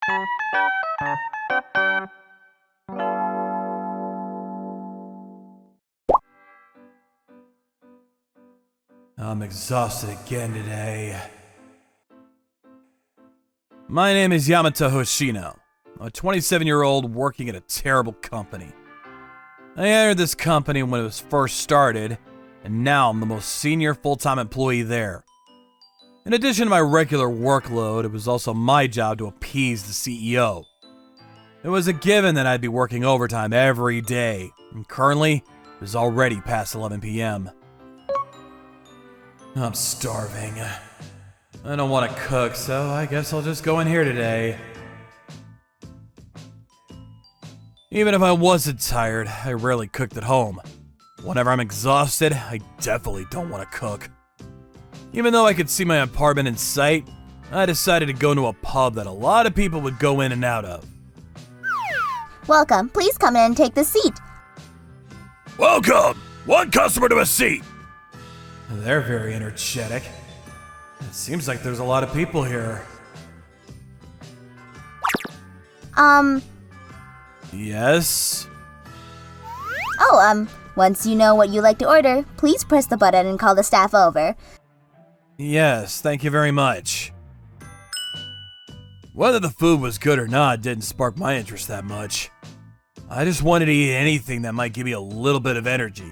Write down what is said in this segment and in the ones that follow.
I'm exhausted again today. My name is Yamato Hoshino, a 27-year-old working at a terrible company. I entered this company when it was first started, and now I'm the most senior full-time employee there. In addition to my regular workload, it was also my job to appease the CEO. It was a given that I'd be working overtime every day, and currently, it was already past 11 p.m. I'm starving. I don't want to cook, so I guess I'll just go in here today. Even if I wasn't tired, I rarely cooked at home. Whenever I'm exhausted, I definitely don't want to cook. Even though I could see my apartment in sight, I decided to go to a pub that a lot of people would go in and out of. Welcome. Please come in and take the seat. Welcome! One customer to a seat! They're very energetic. It seems like there's a lot of people here. Yes? Once you know what you like to order, please press the button and call the staff over. Yes, thank you very much. Whether the food was good or not didn't spark my interest that much. I just wanted to eat anything that might give me a little bit of energy.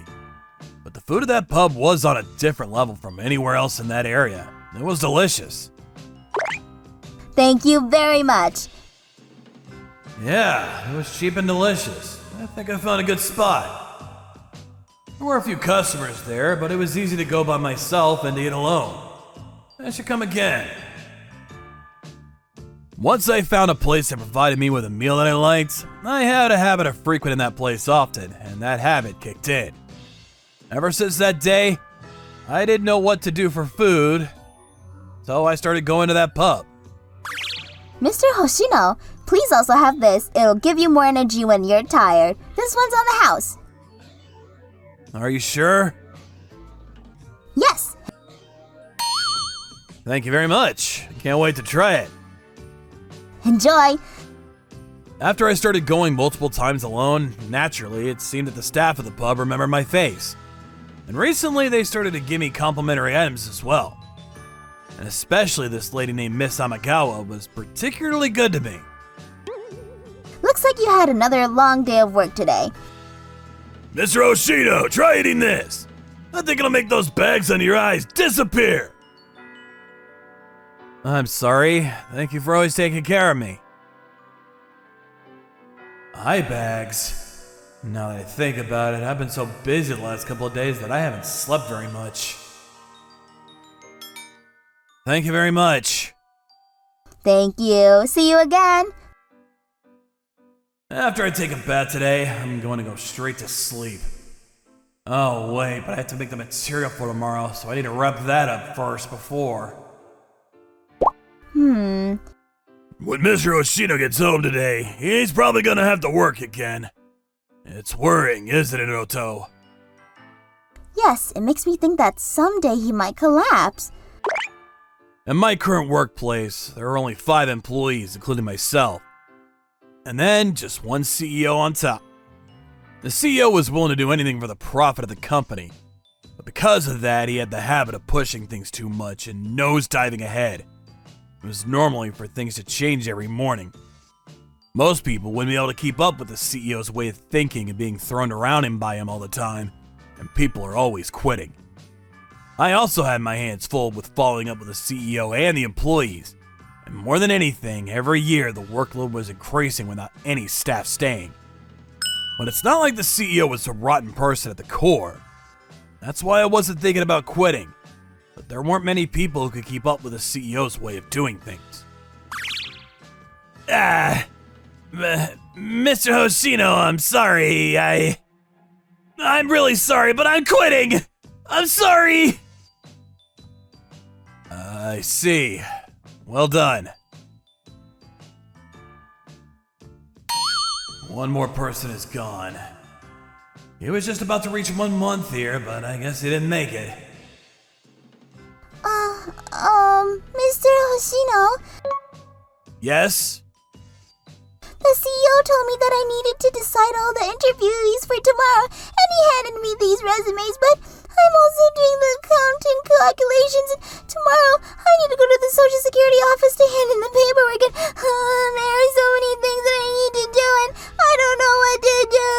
But the food at that pub was on a different level from anywhere else in that area. It was delicious. Thank you very much. Yeah, it was cheap and delicious. I think I found a good spot. There were a few customers there, but it was easy to go by myself and to eat alone. I should come again. Once I found a place that provided me with a meal that I liked, I had a habit of frequenting that place often, and that habit kicked in. Ever since that day, I didn't know what to do for food, so I started going to that pub. Mr. Hoshino, please also have this. It'll give you more energy when you're tired. This one's on the house. Are you sure? Yes. Thank you very much. I can't wait to try it. Enjoy. After I started going multiple times alone, naturally, it seemed that the staff of the pub remembered my face. And recently, they started to give me complimentary items as well. And especially this lady named Miss Amagawa was particularly good to me. Looks like you had another long day of work today. Mr. Hoshino, try eating this. I think it'll make those bags under your eyes disappear. I'm sorry. Thank you for always taking care of me. Eye bags? Now that I think about it, I've been so busy the last couple of days that I haven't slept very much. Thank you very much. Thank you. See you again. After I take a bath today, I'm going to go straight to sleep. Oh wait, but I have to make the material for tomorrow, so I need to wrap that up first before. When Mr. Hoshino gets home today, he's probably gonna have to work again. It's worrying, isn't it, Oto? Yes, it makes me think that someday he might collapse. At my current workplace, there are only 5 employees, including myself. And then just one CEO on top. The CEO was willing to do anything for the profit of the company. But because of that, he had the habit of pushing things too much and nosediving ahead. It was normally for things to change every morning. Most people wouldn't be able to keep up with the CEO's way of thinking and being thrown around him by him all the time, and people are always quitting. I also had my hands full with following up with the CEO and the employees, and more than anything, every year the workload was increasing without any staff staying. But it's not like the CEO was a rotten person at the core. That's why I wasn't thinking about quitting. But there weren't many people who could keep up with the CEO's way of doing things. Mr. Hoshino, I'm sorry. I'm really sorry, but I'm quitting! I'm sorry! I see. Well done. One more person is gone. He was just about to reach 1 month here, but I guess he didn't make it. Mr. Hoshino? Yes? told me that I needed to decide all the interviewees for tomorrow, and he handed me these resumes, but I'm also doing the accounting calculations, and tomorrow I need to go to the Social Security office to hand in the paperwork, and there are so many things that I need to do, and I don't know what to do.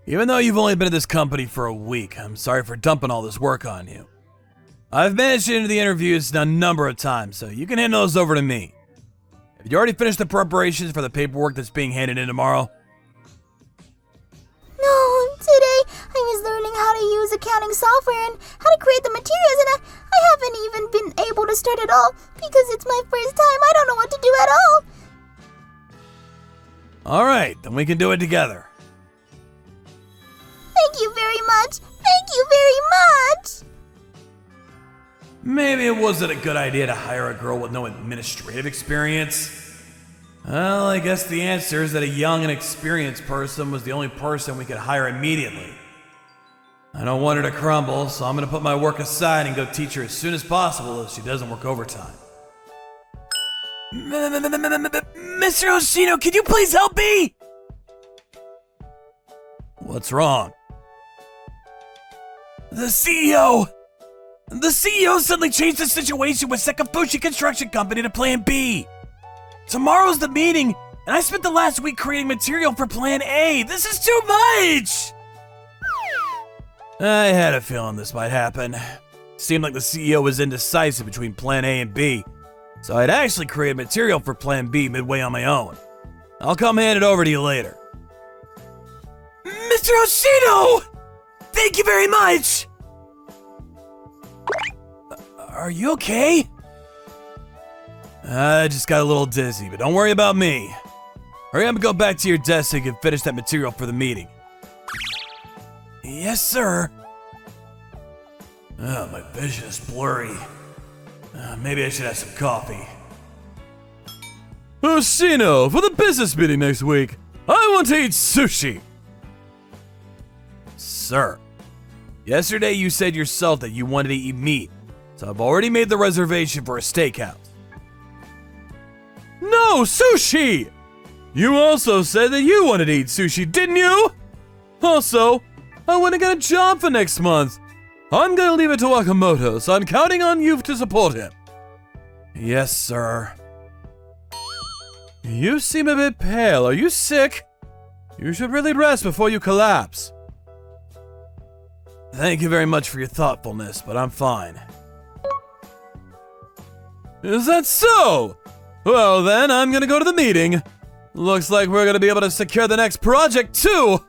Even though you've only been at this company for a week, I'm sorry for dumping all this work on you. I've managed into the interviews a number of times, so you can hand those over to me. Have you already finished the preparations for the paperwork that's being handed in tomorrow? No, today I was learning how to use accounting software and how to create the materials, and I haven't even been able to start at all because it's my first time. I don't know what to do at all. Alright, then we can do it together. Thank you very much. Thank you very much. Maybe it wasn't a good idea to hire a girl with no administrative experience. Well, I guess the answer is that a young and experienced person was the only person we could hire immediately. I don't want her to crumble, so I'm gonna put my work aside and go teach her as soon as possible if she doesn't work overtime. Mr. Hoshino, can you please help me? What's wrong? The CEO suddenly changed the situation with Sekafushi Construction Company to Plan B. Tomorrow's the meeting, and I spent the last week creating material for Plan A. This is too much! I had a feeling this might happen. Seemed like the CEO was indecisive between Plan A and B, so I'd actually created material for Plan B midway on my own. I'll come hand it over to you later. Mr. Hoshino! Thank you very much! Are you okay? I just got a little dizzy, but don't worry about me. Hurry up and go back to your desk so you can finish that material for the meeting. Yes, sir. Oh, my vision is blurry. Maybe I should have some coffee. Hoshino, for the business meeting next week, I want to eat sushi. Sir, yesterday you said yourself that you wanted to eat meat, so I've already made the reservation for a steakhouse. No, sushi! You also said that you wanted to eat sushi, didn't you? Also, I want to get a job for next month. I'm gonna leave it to Wakamoto, so I'm counting on you to support him. Yes, sir. You seem a bit pale. Are you sick? You should really rest before you collapse. Thank you very much for your thoughtfulness, but I'm fine. Is that so? Well then, I'm gonna go to the meeting. Looks like we're gonna be able to secure the next project too!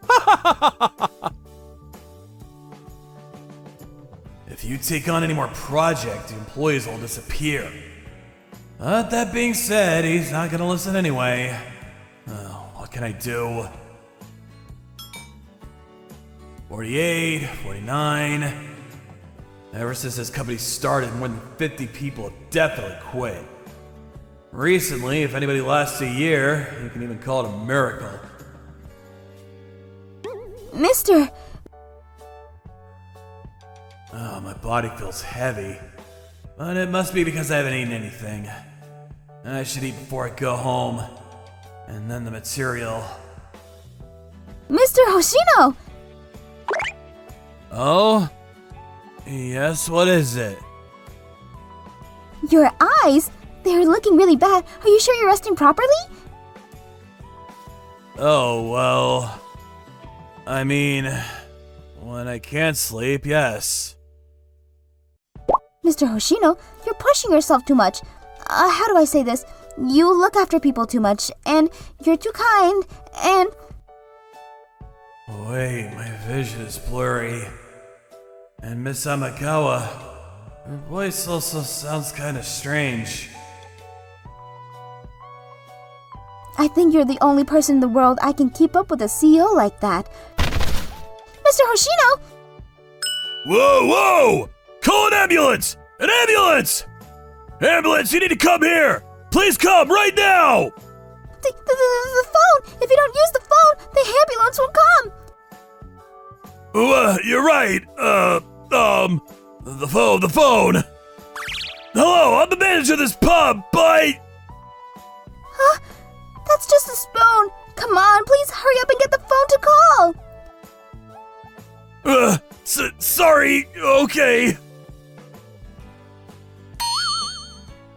If you take on any more projects, the employees will disappear. But that being said, he's not gonna listen anyway. Oh, what can I do? 48, 49. Ever since this company started, more than 50 people have definitely quit. Recently, if anybody lasts a year, you can even call it a miracle. Mister! Oh, my body feels heavy. But it must be because I haven't eaten anything. I should eat before I go home. And then the material. Mr. Hoshino! Oh? Yes, what is it? Your eyes? They're looking really bad. Are you sure you're resting properly? Oh, well... I mean... when I can't sleep, yes. Mr. Hoshino, you're pushing yourself too much. How do I say this? You look after people too much, and you're too kind, and... Wait, my vision is blurry. And Miss Amagawa, her voice also sounds kind of strange. I think you're the only person in the world I can keep up with a CEO like that. Mr. Hoshino! Whoa, whoa! Call an ambulance! An ambulance! Ambulance, you need to come here! Please come right now! The phone! If you don't use the phone, the ambulance will come! You're right. The phone. Hello, I'm the manager of this pub, but... That's just a spoon. Come on, please hurry up and get the phone to call. Sorry, okay.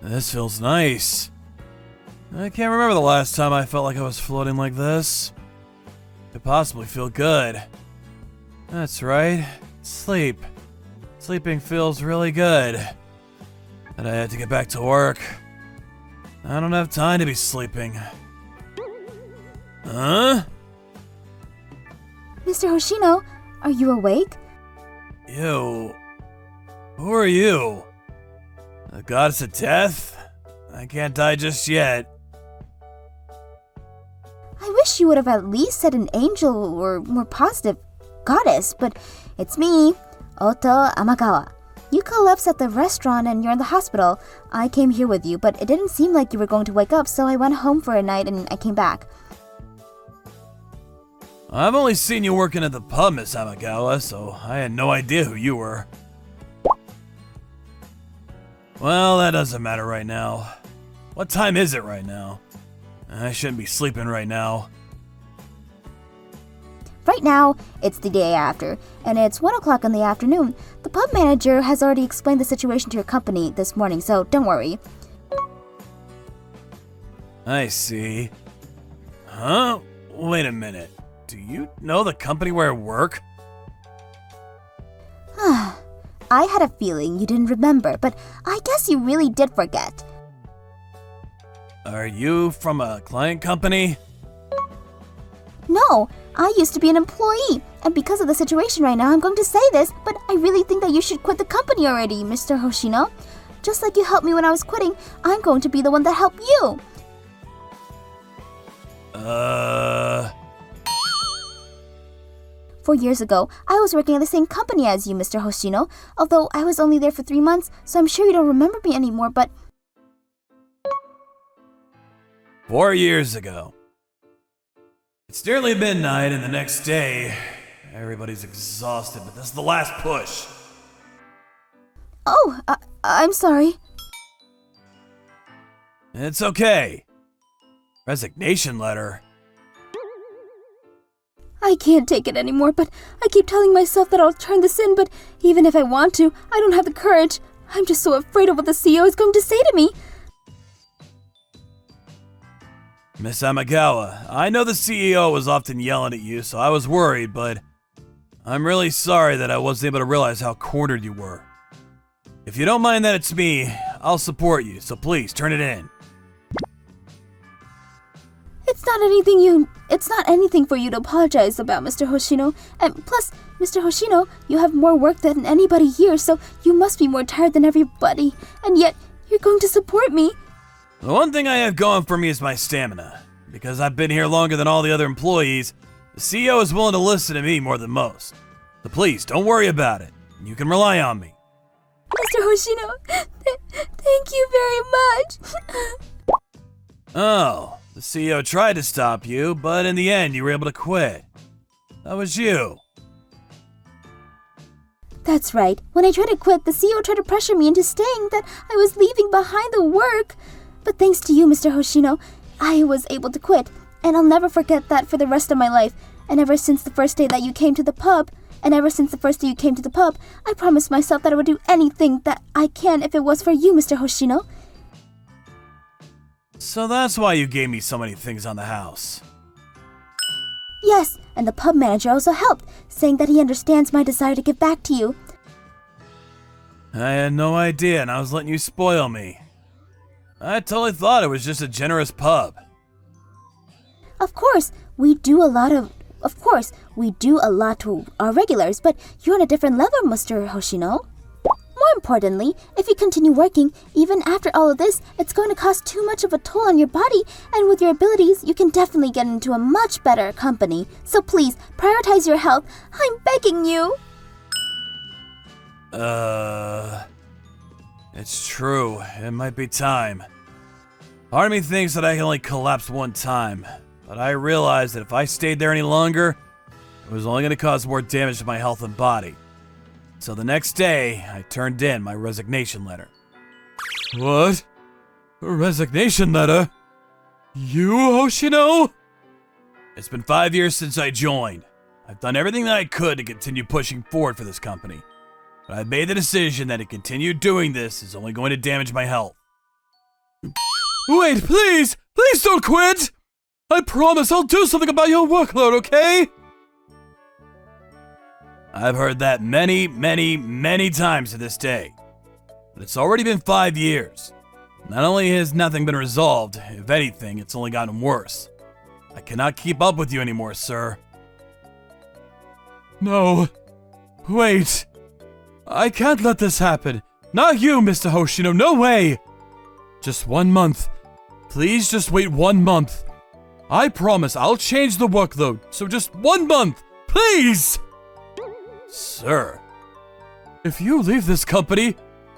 This feels nice. I can't remember the last time I felt like I was floating like this. Could possibly feel good. That's right, sleep. Sleeping feels really good. But I had to get back to work. I don't have time to be sleeping. Huh? Mr. Hoshino, are you awake? You. Who are you? The goddess of death? I can't die just yet. I wish you would have at least said an angel or more positive goddess, but it's me, Oto Amagawa. You collapsed at the restaurant and you're in the hospital. I came here with you, but it didn't seem like you were going to wake up, so I went home for a night and I came back. I've only seen you working at the pub, Miss Amagawa, so I had no idea who you were. Well, that doesn't matter right now. What time is it right now? I shouldn't be sleeping right now. Right now, it's the day after, and it's 1 o'clock in the afternoon. The pub manager has already explained the situation to your company this morning, so don't worry. I see. Huh? Wait a minute. Do you know the company where I work? I had a feeling you didn't remember, but I guess you really did forget. Are you from a client company? No, I used to be an employee, and because of the situation right now, I'm going to say this, but I really think that you should quit the company already, Mr. Hoshino. Just like you helped me when I was quitting, I'm going to be the one that helped you. 4 years ago, I was working at the same company as you, Mr. Hoshino, although I was only there for 3 months, so I'm sure you don't remember me anymore, but... 4 years ago. It's nearly midnight, and the next day, everybody's exhausted, but this is the last push. Oh, I'm sorry. It's okay. Resignation letter. I can't take it anymore, but I keep telling myself that I'll turn this in, but even if I want to, I don't have the courage. I'm just so afraid of what the CEO is going to say to me. Miss Amagawa, I know the CEO was often yelling at you, so I was worried, but I'm really sorry that I wasn't able to realize how cornered you were. If you don't mind that it's me, I'll support you, so please turn it in. It's not anything for you to apologize about, Mr. Hoshino. And plus, Mr. Hoshino, you have more work than anybody here, so you must be more tired than everybody. And yet, you're going to support me. The one thing I have going for me is my stamina. Because I've been here longer than all the other employees, the CEO is willing to listen to me more than most. So please, don't worry about it. You can rely on me. Mr. Hoshino, thank you very much. Oh, the CEO tried to stop you, but in the end you were able to quit. That was you. That's right. When I tried to quit, the CEO tried to pressure me into staying, that I was leaving behind the work. But thanks to you, Mr. Hoshino, I was able to quit, and I'll never forget that for the rest of my life. And ever since the first day that you came to the pub, I promised myself that I would do anything that I can if it was for you, Mr. Hoshino. So that's why you gave me so many things on the house. Yes, and the pub manager also helped, saying that he understands my desire to give back to you. I had no idea, and I was letting you spoil me. I totally thought it was just a generous pub. Of course, we do a lot to our regulars, but you're on a different level, Mr. Hoshino. More importantly, if you continue working, even after all of this, it's going to cost too much of a toll on your body, and with your abilities, you can definitely get into a much better company. So please, prioritize your health. I'm begging you. It's true. It might be time. Part of me thinks that I can only collapse one time, but I realized that if I stayed there any longer, it was only going to cause more damage to my health and body. So the next day, I turned in my resignation letter. What? A resignation letter? You, Hoshino? It's been 5 years since I joined. I've done everything that I could to continue pushing forward for this company. But I've made the decision that to continue doing this is only going to damage my health. Wait, please! Please don't quit! I promise I'll do something about your workload, okay? I've heard that many, many, many times to this day. But it's already been 5 years. Not only has nothing been resolved, if anything, it's only gotten worse. I cannot keep up with you anymore, sir. No. Wait. I can't let this happen. Not you, Mr. Hoshino, no way! Just 1 month. Please just wait 1 month. I promise I'll change the workload, so just 1 month, please! Sir. If you leave this company,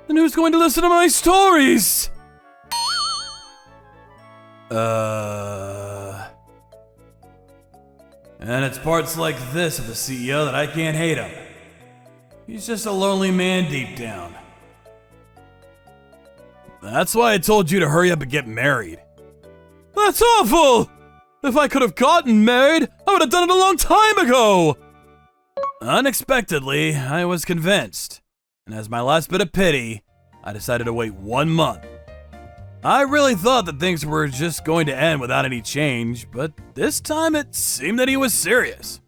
then who's going to listen to my stories? And it's parts like this of the CEO that I can't hate him. He's just a lonely man deep down. That's why I told you to hurry up and get married. That's awful! If I could have gotten married, I would have done it a long time ago! Unexpectedly, I was convinced. And as my last bit of pity, I decided to wait 1 month. I really thought that things were just going to end without any change, but this time it seemed that he was serious.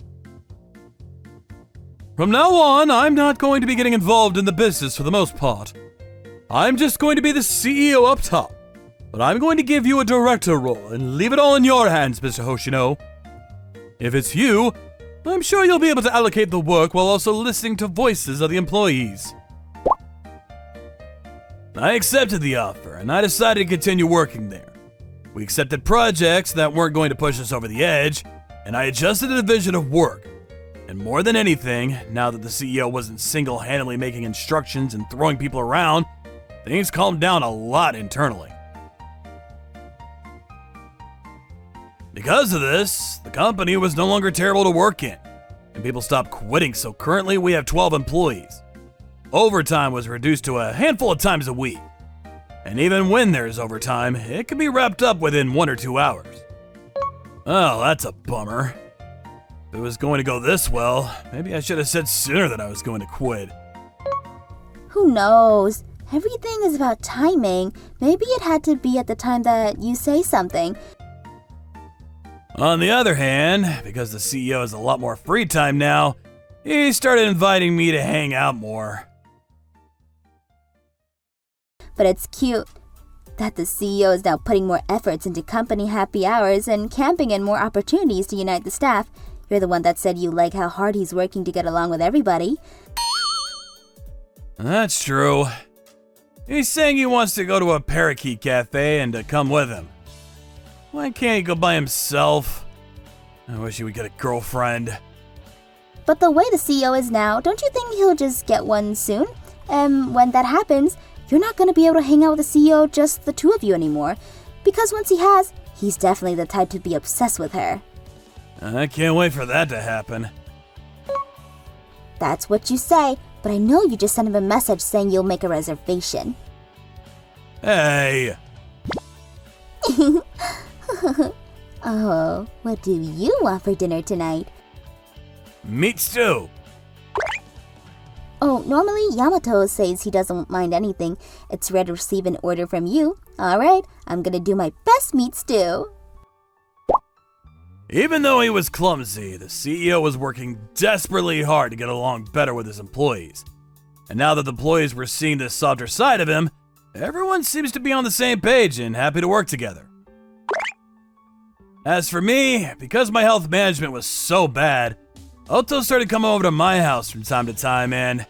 From now on, I'm not going to be getting involved in the business for the most part. I'm just going to be the CEO up top. But I'm going to give you a director role and leave it all in your hands, Mr. Hoshino. If it's you, I'm sure you'll be able to allocate the work while also listening to voices of the employees. I accepted the offer, and I decided to continue working there. We accepted projects that weren't going to push us over the edge, and I adjusted the division of work. And more than anything, now that the CEO wasn't single-handedly making instructions and throwing people around, things calmed down a lot internally. Because of this, the company was no longer terrible to work in, and people stopped quitting, so currently we have 12 employees. Overtime was reduced to a handful of times a week, and even when there's overtime, it can be wrapped up within 1 or 2 hours. Oh, that's a bummer. If it was going to go this well, maybe I should have said sooner that I was going to quit. Who knows? Everything is about timing. Maybe it had to be at the time that you say something. On the other hand, because the CEO has a lot more free time now, he started inviting me to hang out more. But it's cute that the CEO is now putting more efforts into company happy hours and camping and more opportunities to unite the staff. You're the one that said you like how hard he's working to get along with everybody. That's true. He's saying he wants to go to a parakeet cafe and to come with him. Why can't he go by himself? I wish he would get a girlfriend. But the way the CEO is now, don't you think he'll just get one soon? And when that happens, you're not going to be able to hang out with the CEO, just the two of you anymore. Because once he has, he's definitely the type to be obsessed with her. I can't wait for that to happen. That's what you say, but I know you just sent him a message saying you'll make a reservation. Hey! Oh, what do you want for dinner tonight? Meat stew! Oh, normally Yamato says he doesn't mind anything. It's rare to receive an order from you. Alright, I'm gonna do my best meat stew. Even though he was clumsy, the CEO was working desperately hard to get along better with his employees. And now that the employees were seeing this softer side of him, everyone seems to be on the same page and happy to work together. As for me, because my health management was so bad, Oto started coming over to my house from time to time, and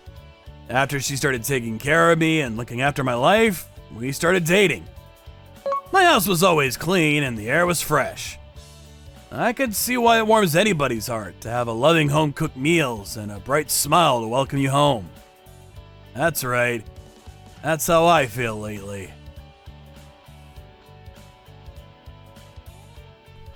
after she started taking care of me and looking after my life, we started dating. My house was always clean and the air was fresh. I could see why it warms anybody's heart to have a loving home-cooked meals and a bright smile to welcome you home. That's right. That's how I feel lately.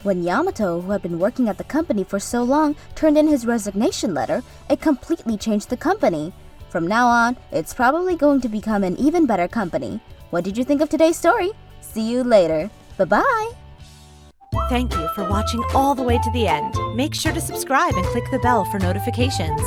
When Yamato, who had been working at the company for so long, turned in his resignation letter, it completely changed the company. From now on, it's probably going to become an even better company. What did you think of today's story? See you later. Bye-bye! Thank you for watching all the way to the end. Make sure to subscribe and click the bell for notifications.